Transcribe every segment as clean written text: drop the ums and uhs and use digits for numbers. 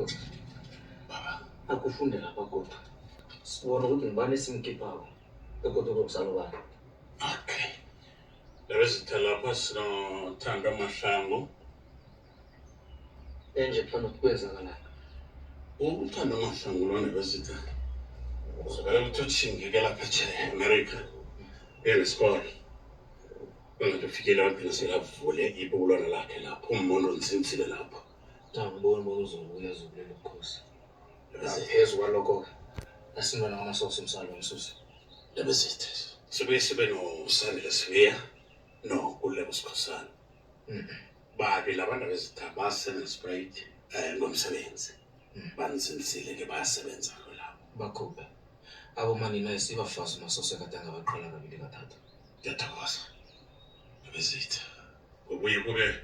Kodwa baba akufunde lapha kodwa. Sibona ukuthi ngibani esimkhiphayo. Kodwa kokusala bani. Okay. Labezitha lapha sinothanda amahlango. Enje kufanele ukwenzakalani. Uthanda amahlango lona bezitha. Uzobela ukuthi uthingeke lapha eAmerica. Enesikole. Ngoba ufikele wagcina selavule ibulwana lakhe lapho umuntu onzinzile lapho. Ngibona uzobuya ezobulela ukhosi. Phezulu kwalokho asingona ngamasosi umsalo umsusi. Labezitha. Sibe noSandile Sibiya noKulebo Sikhosana. Babe labantu bezitha basenesprite ngomsebenzi. Banzinsile ke bayasebenza lapho. Bakhuphe. Abo mani nice ibafazi masosi akade ngabaqala kabili kathathu. Ngiyathokoza. Labezitha. Ubuye kube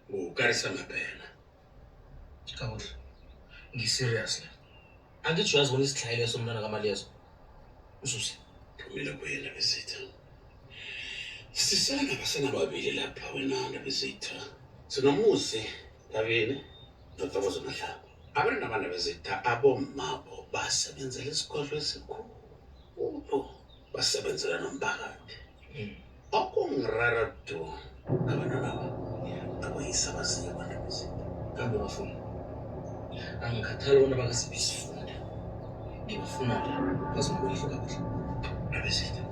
ukarisa maphela. Kamuhle. Ngiserious la. Angithi uyazibona isihlayelo somntana kaMaliyezo. Ususi. Kumele kuyena bezitha. Sisele ngabasenababili lapha wena labezitha. Sinomuzi Davini noThokoza Mahlaba. Abantu abana bezitha abomabo basebenzela isikole esikhulu. Basebenzela nomphakathi. Okungirara do abantwana babo abayisa basiya abantu bezitha. Kambe bafuna. Angikhathali bona bakasiphi isifunda. Ngibafuna la bazongibona kahle. Labezitha.